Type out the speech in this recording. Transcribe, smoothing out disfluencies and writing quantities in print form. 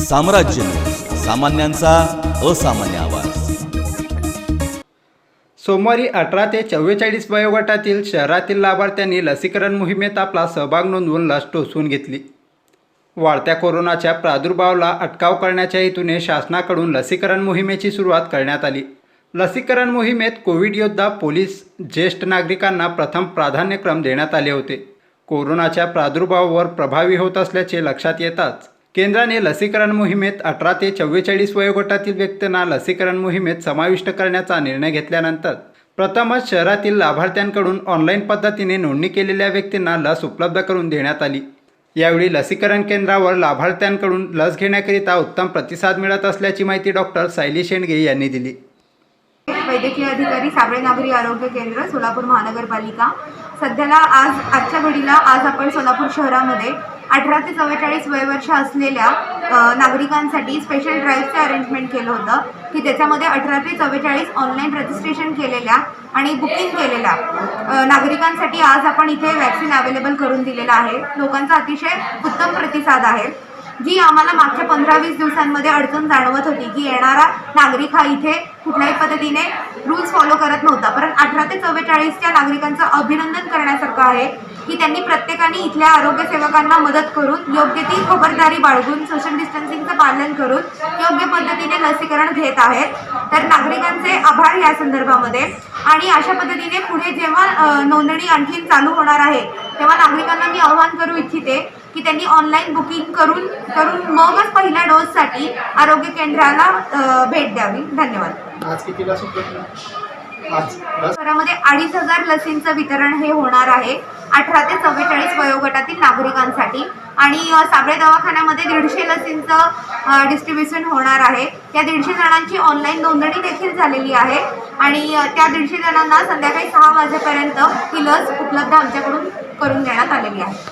साम्राज्य न्यूज, सामान्यांचा असामान्य आवाज। सोमवारी 18 ते 44 वयोगटातील शहरातील लाभार्थ्यांनी लसीकरण मोहिमेत आपला सहभाग नोंदवून लस टोचवून घेतली। वाढत्या कोरोनाच्या प्रादुर्भावाला अटकाव करण्याच्या हेतूने शासनाकडून लसीकरण मोहिमेची सुरुवात करण्यात आली। लसीकरण मोहिमेत कोविड योद्धा, पोलीस, ज्येष्ठ नागरिकांना प्रथम प्राधान्यक्रम देण्यात आले होते। कोरोनाच्या प्रादुर्भावावर प्रभावी होत असल्याचे लक्षात येताच केंद्राने लसीकरण मोहिमेत 18 ते 44 वयोगटातील व्यक्तींना लसीकरण मोहिमेत समाविष्ट करण्याचा निर्णय घेतल्यानंतर प्रथमच शहरातील लाभार्थ्यांकडून ऑनलाईन पद्धतीने नोंदणी केलेल्या व्यक्तींना लस उपलब्ध करून देण्यात आली। यावेळी लसीकरण केंद्रावर लाभार्थ्यांकडून लस घेण्याकरिता उत्तम प्रतिसाद मिळत असल्याची माहिती डॉक्टर सायली शेंडगे यांनी दिली। वैद्यकीय अधिकारी साबळे नागरी आरोग्य केंद्र सोलापूर महानगरपालिका। सध्याला आजच्या घडीला आपण सोलापूर शहरामध्ये 18 ते 44 वयोवर्ष असलेल्या नागरिकांसाठी स्पेशल ड्राईव्हचे अरेंजमेंट केलं होतं की त्याच्यामध्ये 18 ते 44 ऑनलाईन रजिस्ट्रेशन केलेल्या आणि बुकिंग केलेल्या नागरिकांसाठी आज आपण इथे वॅक्सिन अवेलेबल करून दिलेलं आहे। लोकांचा अतिशय उत्तम प्रतिसाद आहे। जी आम्हाला मागच्या 15-20 दिवसांमध्ये अडचण जाणवत होती की येणारा नागरिक हा इथे कुठल्याही पद्धतीने रूल्स फॉलो करत नव्हता, परंतु 18 ते 44च्या नागरिकांचं अभिनंदन करण्यासारखं आहे की त्यांनी प्रत्येकाने इथल्या आरोग्य सेवकांना मदत करून योग्य ती खबरदारी बाळगून सोशल डिस्टन्सिंगचं पालन करून योग्य पद्धतीने लसीकरण घेत आहेत। तर नागरिकांचे आभार या संदर्भामध्ये। आणि अशा पद्धतीने पुढे जेव्हा नोंदणी आणखीन चालू होणार आहे तेव्हा नागरिकांना मी आवाहन करू इच्छिते की त्यांनी ऑनलाईन बुकिंग करून मगच पहिल्या डोससाठी आरोग्य केंद्राला भेट द्यावी। धन्यवाद। आज किती लस उपलब्ध? शहरामध्ये 2,500 लसींचं वितरण हे होणार आहे 18 ते 44 वयोगटातील नागरिकांसाठी आणि साबळे दवाखान्यामध्ये 150 लसींचं डिस्ट्रीब्युशन होणार आहे। त्या 150 जणांची ऑनलाईन नोंदणी देखील झालेली आहे आणि त्या 150 जणांना संध्याकाळी 6 वाजेपर्यंत ही लस उपलब्ध आमच्याकडून करून देण्यात आलेली आहे।